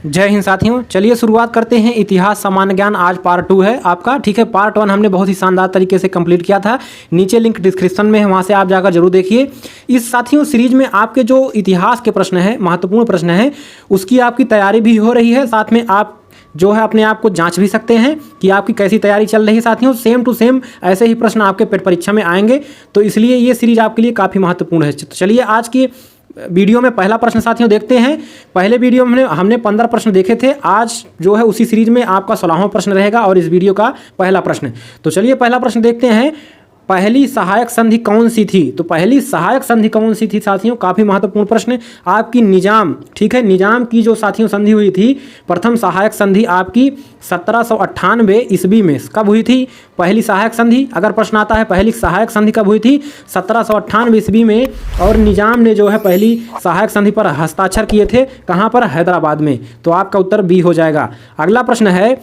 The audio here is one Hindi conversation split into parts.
जय हिंद साथियों, चलिए शुरुआत करते हैं। इतिहास सामान्य ज्ञान आज पार्ट 2 है आपका, ठीक है। पार्ट 1 हमने बहुत ही शानदार तरीके से कंप्लीट किया था, नीचे लिंक डिस्क्रिप्शन में है, वहाँ से आप जाकर जरूर देखिए। इस साथियों सीरीज में आपके जो इतिहास के प्रश्न हैं, महत्वपूर्ण प्रश्न हैं, उसकी आपकी तैयारी भी हो रही है। साथ में आप जो है अपने आप को जांच भी सकते हैं कि आपकी कैसी तैयारी चल रही है। साथियों सेम टू सेम ऐसे ही प्रश्न आपके पेट परीक्षा में आएंगे, तो इसलिए ये सीरीज आपके लिए काफ़ी महत्वपूर्ण है। तो चलिए आज की वीडियो में पहला प्रश्न साथियों देखते हैं। पहले वीडियो में हमने 15 प्रश्न देखे थे, आज जो है उसी सीरीज में आपका 16वां प्रश्न रहेगा और इस वीडियो का पहला प्रश्न। तो चलिए पहला प्रश्न देखते हैं। पहली सहायक संधि कौन सी थी? तो पहली सहायक संधि कौन सी थी साथियों, काफ़ी महत्वपूर्ण प्रश्न। आपकी निजाम, ठीक है, निजाम की जो साथियों संधि हुई थी, प्रथम सहायक संधि आपकी 1798 ईस्वी में कब हुई थी? पहली सहायक संधि, अगर प्रश्न आता है पहली सहायक संधि कब हुई थी? 1798 ईस्वी में। और निजाम ने जो है पहली सहायक संधि पर हस्ताक्षर किए थे, कहाँ पर? हैदराबाद में। तो आपका उत्तर बी हो जाएगा। अगला प्रश्न है,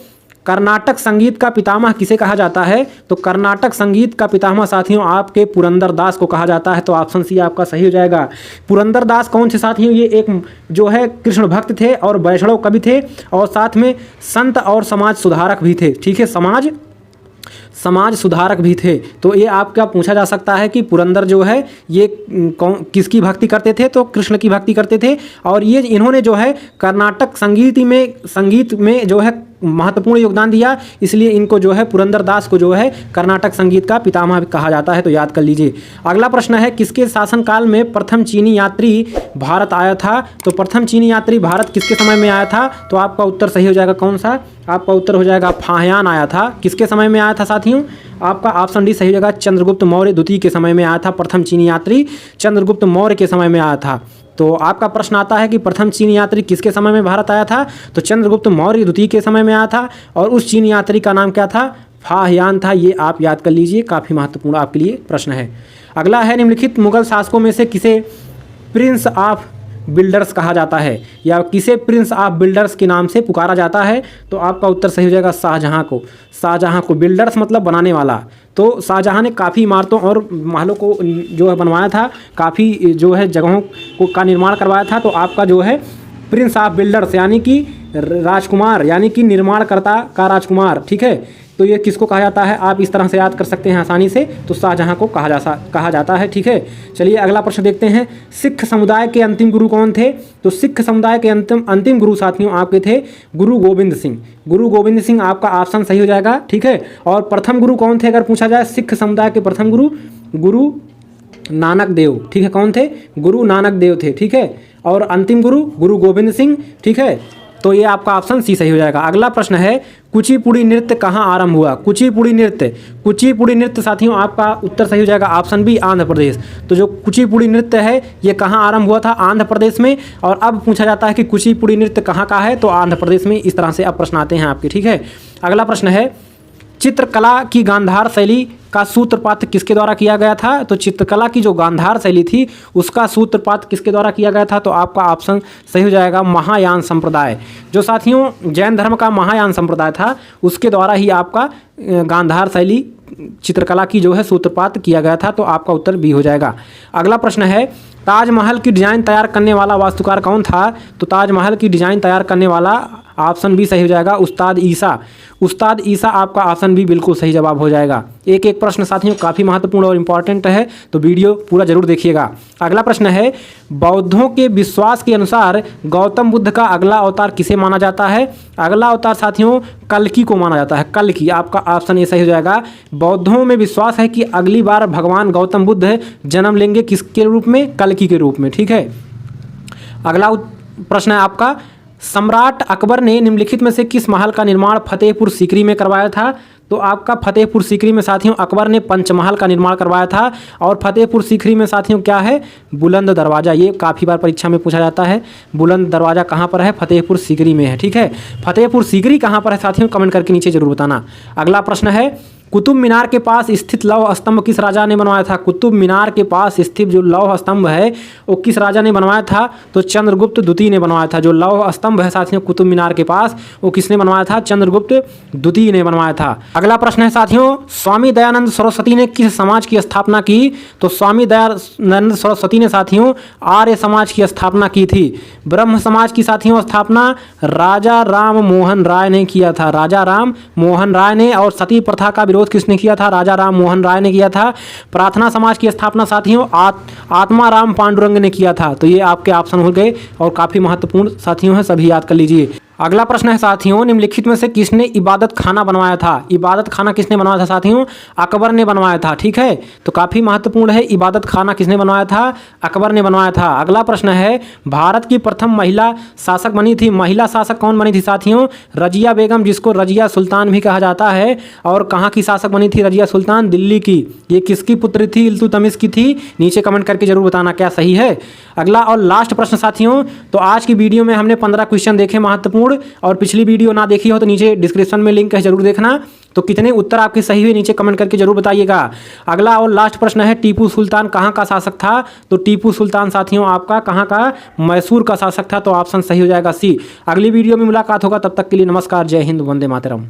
कर्नाटक संगीत का पितामह किसे कहा जाता है? तो कर्नाटक संगीत का पितामह साथियों आपके पुरंदर दास को कहा जाता है। तो ऑप्शन सी आपका सही हो जाएगा। पुरंदर दास कौन थे साथियों? ये एक जो है कृष्ण भक्त थे और वैष्णव कवि थे और साथ में संत और समाज सुधारक भी थे, ठीक है, समाज सुधारक भी थे। तो ये आपका पूछा जा सकता है कि पुरंदर जो है ये किसकी भक्ति करते थे? तो कृष्ण की भक्ति करते थे। और ये इन्होंने जो है कर्नाटक संगीत में जो है महत्वपूर्ण योगदान दिया, इसलिए इनको जो है पुरंदर दास को जो है कर्नाटक संगीत का पितामह कहा जाता है। तो याद कर लीजिए। अगला प्रश्न है, किसके शासनकाल में प्रथम चीनी यात्री भारत आया था? तो प्रथम चीनी यात्री भारत किसके समय में आया था? तो आपका उत्तर सही हो जाएगा। कौन सा? आपका उत्तर हो जाएगा फाहियान आया था। किसके समय में आया था साथियों? आपका ऑप्शन डी सही हो जाएगा। चंद्रगुप्त मौर्य द्वितीय के समय में आया था। प्रथम चीनी यात्री चंद्रगुप्त मौर्य के समय में आया था। तो आपका प्रश्न आता है कि प्रथम चीनी यात्री किसके समय में भारत आया था? तो चंद्रगुप्त मौर्य द्वितीय के समय में आया था और उस चीनी यात्री का नाम क्या था? फाहियान था। ये आप याद कर लीजिए, काफ़ी महत्वपूर्ण आपके लिए प्रश्न है। अगला है, निम्नलिखित मुगल शासकों में से किसे प्रिंस ऑफ बिल्डर्स कहा जाता है या किसे प्रिंस ऑफ बिल्डर्स के नाम से पुकारा जाता है? तो आपका उत्तर सही हो जाएगा शाहजहां को। शाहजहां को, बिल्डर्स मतलब बनाने वाला। तो शाहजहां ने काफ़ी इमारतों और महलों को जो है बनवाया था, काफ़ी जो है जगहों का निर्माण करवाया था। तो आपका जो है प्रिंस ऑफ बिल्डर्स यानी कि राजकुमार, यानी कि निर्माणकर्ता का राजकुमार, ठीक है। तो ये किसको कहा जाता है? आप इस तरह से याद कर सकते हैं आसानी से। तो शाहजहां को कहा जाता है, ठीक है। चलिए अगला प्रश्न देखते हैं। सिख समुदाय के अंतिम गुरु कौन थे? तो सिख समुदाय के अंतिम गुरु साथियों आपके थे गुरु गोविंद सिंह। गुरु गोविंद सिंह आपका ऑप्शन सही हो जाएगा, ठीक है। और प्रथम गुरु कौन थे अगर पूछा जाए? सिख समुदाय के प्रथम गुरु नानक देव, ठीक है। कौन थे? गुरु नानक देव थे, ठीक है। और अंतिम गुरु गोविंद सिंह, ठीक है। तो ये आपका ऑप्शन सी सही हो जाएगा। अगला प्रश्न है, कुचिपुड़ी नृत्य कहाँ आरंभ हुआ? कुचिपुड़ी नृत्य साथियों आपका उत्तर सही हो जाएगा। Option B Andhra Pradesh. तो जो कुचिपुड़ी नृत्य है ये कहाँ आरंभ हुआ था? आंध्र प्रदेश में। और अब पूछा जाता है कि कुचिपुड़ी नृत्य कहाँ का है? तो आंध्र प्रदेश में। इस तरह से अब प्रश्न आते हैं आपके, ठीक है। अगला प्रश्न है, चित्रकला की गांधार शैली का सूत्रपात किसके द्वारा किया गया था? तो चित्रकला की जो गांधार शैली थी उसका सूत्रपात किसके द्वारा किया गया था? तो आपका ऑप्शन सही हो जाएगा महायान संप्रदाय। जो साथियों जैन धर्म का महायान संप्रदाय था उसके द्वारा ही आपका गांधार शैली चित्रकला की जो है सूत्रपात किया गया था। तो आपका उत्तर बी हो जाएगा। अगला प्रश्न है, ताजमहल की डिज़ाइन तैयार करने वाला वास्तुकार कौन था? तो ताजमहल की डिज़ाइन तैयार करने वाला ऑप्शन बी सही हो जाएगा, उस्ताद ईसा आपका ऑप्शन बी बिल्कुल सही जवाब हो जाएगा। एक एक प्रश्न साथियों काफ़ी महत्वपूर्ण और इम्पॉर्टेंट है, तो वीडियो पूरा जरूर देखिएगा। अगला प्रश्न है, बौद्धों के विश्वास के अनुसार गौतम बुद्ध का अगला अवतार किसे माना जाता है? अगला अवतार साथियों कल्कि को माना जाता है। कल्कि आपका ऑप्शन ए सही हो जाएगा। बौद्धों में विश्वास है कि अगली बार भगवान गौतम बुद्ध जन्म लेंगे किसके रूप में? कल्कि के रूप में, ठीक है। अगला प्रश्न है आपका, सम्राट अकबर ने निम्नलिखित में से किस महल का निर्माण फतेहपुर सीकरी में करवाया था? तो आपका फतेहपुर सीकरी में साथियों अकबर ने पंचमहल का निर्माण करवाया था। और फतेहपुर सीकरी में साथियों क्या है? बुलंद दरवाज़ा। ये काफ़ी बार परीक्षा में पूछा जाता है। बुलंद दरवाज़ा कहाँ पर है? फतेहपुर सीकरी में है, ठीक है। फतेहपुर सीकरी कहाँ पर है साथियों? कमेंट करके नीचे जरूर बताना। अगला प्रश्न है, कुतुब मीनार के पास स्थित लौह स्तंभ किस राजा ने बनवाया था? कुतुब मीनार के पास स्थित जो लौह स्तंभ है वो किस राजा ने बनवाया था? तो चंद्रगुप्त द्वितीय ने बनवाया था। जो लौह स्तंभ है साथियों कुतुब मीनार के पास, वो किसने बनवाया था? चंद्रगुप्त द्वितीय ने बनवाया था। अगला प्रश्न है साथियों, स्वामी दयानंद सरस्वती ने किस समाज की स्थापना की? तो स्वामी दयानंद सरस्वती ने साथियों आर्य समाज की स्थापना की थी। ब्रह्म समाज की साथियों स्थापना राजा राम मोहन राय ने किया था। राजा राम मोहन राय ने। और सती प्रथा का विरोध किसने किया था? राजा राम मोहन राय ने किया था। प्रार्थना समाज की स्थापना साथियों आत्माराम पांडुरंग ने किया था। तो ये आपके ऑप्शन हो गए और काफी महत्वपूर्ण साथियों हैं, सभी याद कर लीजिए। अगला प्रश्न है साथियों, निम्नलिखित में से किसने इबादत खाना बनवाया था? इबादत खाना किसने बनवाया था साथियों? अकबर ने बनवाया था। ठीक है, तो काफी महत्वपूर्ण है, इबादत खाना किसने बनवाया था? अकबर ने बनवाया था। अगला प्रश्न है, भारत की प्रथम महिला शासक बनी थी। महिला शासक कौन बनी थी साथियों? रजिया बेगम, जिसको रजिया सुल्तान भी कहा जाता है। और कहाँ की शासक बनी थी रजिया सुल्तान? दिल्ली की। ये किसकी पुत्री थी? इल्तुतमिश की थी। नीचे कमेंट करके जरूर बताना क्या सही है। अगला और लास्ट प्रश्न साथियों, तो आज की वीडियो में हमने 15 क्वेश्चन देखे महत्वपूर्ण, और पिछली वीडियो ना देखी हो तो नीचे डिस्क्रिप्शन में लिंक है, जरूर देखना। तो कितने उत्तर आपके सही हुए नीचे कमेंट करके जरूर बताइएगा। अगला और लास्ट प्रश्न है, टीपू सुल्तान कहाँ का शासक था? तो टीपू सुल्तान साथियों आपका कहाँ का? मैसूर का शासक था। तो ऑप्शन सही हो जाएगा सी। अगली वीडियो में मुलाकात होगा, तब तक के लिए नमस्कार, जय हिंद, वंदे मातरम।